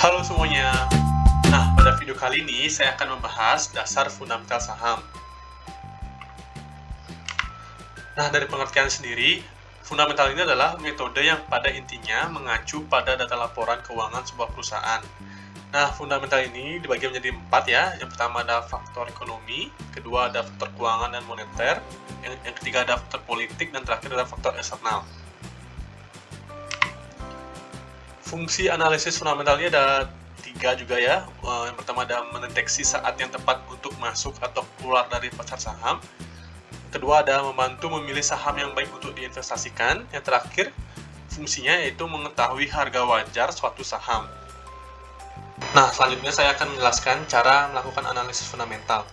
Halo semuanya. Nah, pada video kali ini saya akan membahas dasar fundamental saham. Nah, dari pengertian sendiri, fundamental ini adalah metode yang pada intinya mengacu pada data laporan keuangan sebuah perusahaan. Nah, fundamental ini dibagi menjadi 4 ya. Yang pertama ada faktor ekonomi, kedua ada faktor keuangan dan moneter, yang ketiga ada faktor politik, dan terakhir ada faktor eksternal. Fungsi analisis fundamentalnya ada 3 juga ya. Yang pertama ada mendeteksi saat yang tepat untuk masuk atau keluar dari pasar saham. Kedua ada membantu memilih saham yang baik untuk diinvestasikan. Yang terakhir fungsinya yaitu mengetahui harga wajar suatu saham. Nah, selanjutnya saya akan menjelaskan cara melakukan analisis fundamental.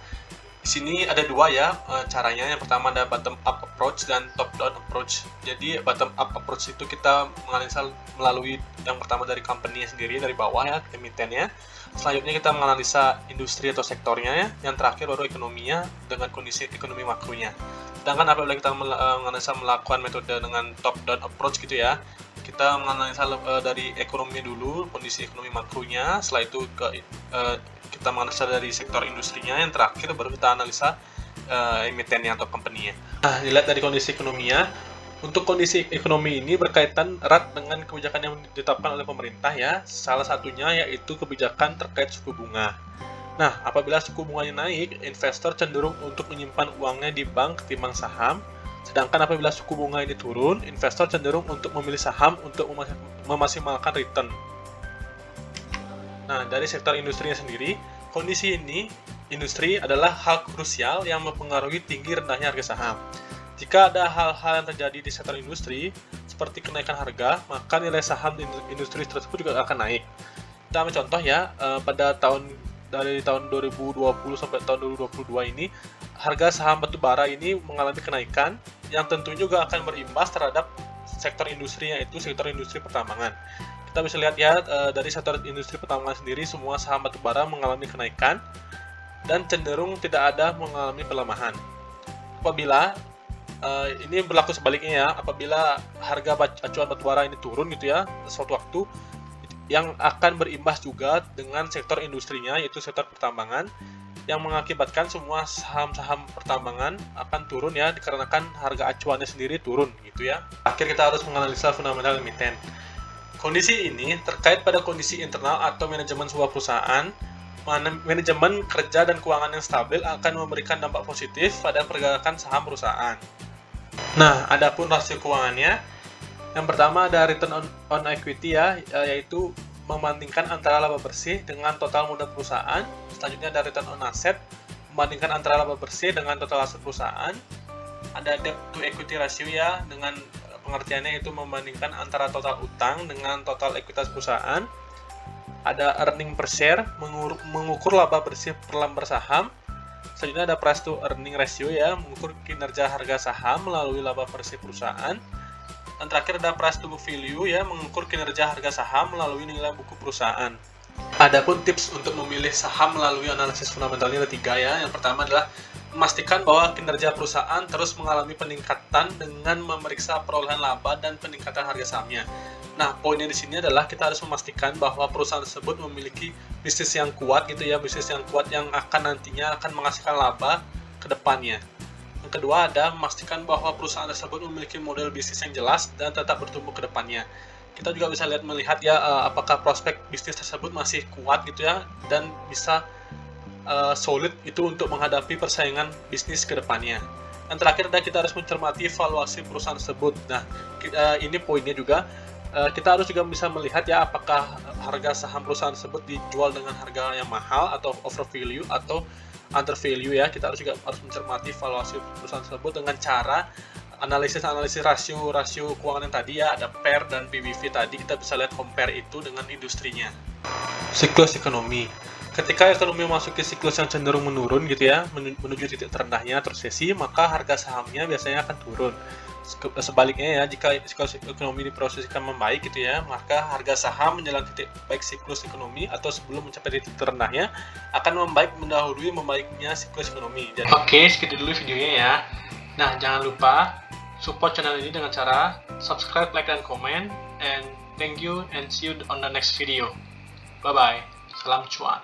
Di sini ada 2 ya caranya. Yang pertama ada bottom up approach dan top down approach. Jadi bottom up approach itu kita menganalisa melalui yang pertama dari company sendiri, dari bawah ya, emitennya. Selanjutnya kita menganalisa industri atau sektornya ya. Yang terakhir baru ekonominya dengan kondisi ekonomi makronya. Sedangkan apabila kita menganalisa melakukan metode dengan top down approach gitu ya, kita menganalisa dari ekonomi dulu, kondisi ekonomi makronya. Setelah itu kita menganalisa dari sektor industrinya, yang terakhir baru kita analisa emitennya atau company-nya. Nah, dilihat dari kondisi ekonominya. Untuk kondisi ekonomi ini berkaitan erat dengan kebijakan yang ditetapkan oleh pemerintah ya. Salah satunya yaitu kebijakan terkait suku bunga. Nah, apabila suku bunganya naik, investor cenderung untuk menyimpan uangnya di bank ketimbang saham. Sedangkan apabila suku bunga ini turun, investor cenderung untuk memilih saham untuk memaksimalkan return. Nah, dari sektor industrinya sendiri, kondisi ini, industri adalah hal krusial yang mempengaruhi tinggi rendahnya harga saham. Jika ada hal-hal yang terjadi di sektor industri, seperti kenaikan harga, maka nilai saham di industri tersebut juga akan naik. Kita ambil contoh ya, dari tahun 2020 sampai tahun 2022 ini, harga saham batubara ini mengalami kenaikan, yang tentunya juga akan berimbas terhadap sektor industri, yaitu sektor industri pertambangan. Kita bisa lihat ya, dari sektor industri pertambangan sendiri, semua saham batubara mengalami kenaikan, dan cenderung tidak ada mengalami pelemahan. Apabila ini berlaku sebaliknya ya, apabila harga acuan batubara ini turun gitu ya, suatu waktu yang akan berimbas juga dengan sektor industrinya, yaitu sektor pertambangan, yang mengakibatkan semua saham-saham pertambangan akan turun ya, dikarenakan harga acuannya sendiri turun gitu ya. Akhir kita harus menganalisa fundamental emiten. Kondisi ini terkait pada kondisi internal atau manajemen sebuah perusahaan. Manajemen kerja dan keuangan yang stabil akan memberikan dampak positif pada pergerakan saham perusahaan. Nah, adapun rasio keuangannya, yang pertama ada return on equity ya, yaitu membandingkan antara laba bersih dengan total modal perusahaan. Selanjutnya ada return on asset, membandingkan antara laba bersih dengan total aset perusahaan. Ada debt to equity ratio ya, dengan pengertiannya itu membandingkan antara total utang dengan total ekuitas perusahaan. Ada earning per share, mengukur laba bersih per lembar saham. Selanjutnya ada price to earning ratio ya, mengukur kinerja harga saham melalui laba bersih perusahaan. Dan terakhir ada price to book value ya, mengukur kinerja harga saham melalui nilai buku perusahaan. Adapun tips untuk memilih saham melalui analisis fundamentalnya ada 3 ya. Yang pertama adalah memastikan bahwa kinerja perusahaan terus mengalami peningkatan dengan memeriksa perolehan laba dan peningkatan harga sahamnya. Nah, poinnya di sini adalah kita harus memastikan bahwa perusahaan tersebut memiliki bisnis yang kuat gitu ya, bisnis yang kuat yang akan nantinya akan menghasilkan laba ke depannya. Yang kedua ada memastikan bahwa perusahaan tersebut memiliki model bisnis yang jelas dan tetap bertumbuh ke depannya. Kita juga bisa melihat ya, apakah prospek bisnis tersebut masih kuat gitu ya, dan bisa solid itu untuk menghadapi persaingan bisnis ke depannya. Dan terakhir ada kita harus mencermati valuasi perusahaan tersebut. Nah, ini poinnya juga. Kita harus juga bisa melihat ya, apakah harga saham perusahaan tersebut dijual dengan harga yang mahal atau over value atau under value ya. Kita juga harus mencermati valuasi perusahaan tersebut dengan cara analisis rasio keuangan yang tadi ya, ada PER dan PBV tadi. Kita bisa lihat compare itu dengan industrinya. Siklus ekonomi. Ketika ekonomi memasuki siklus yang cenderung menurun gitu ya, menuju titik terendahnya atau resesi, maka harga sahamnya biasanya akan turun. Sebaliknya ya, jika siklus ekonomi diprosesikan membaik gitu ya, maka harga saham menjelang titik baik siklus ekonomi atau sebelum mencapai titik terendahnya akan membaik mendahului membaiknya siklus ekonomi. Oke, segitu dulu videonya ya. Nah, jangan lupa support channel ini dengan cara subscribe, like, dan komen. And thank you and see you on the next video. Bye-bye. Salam cuan.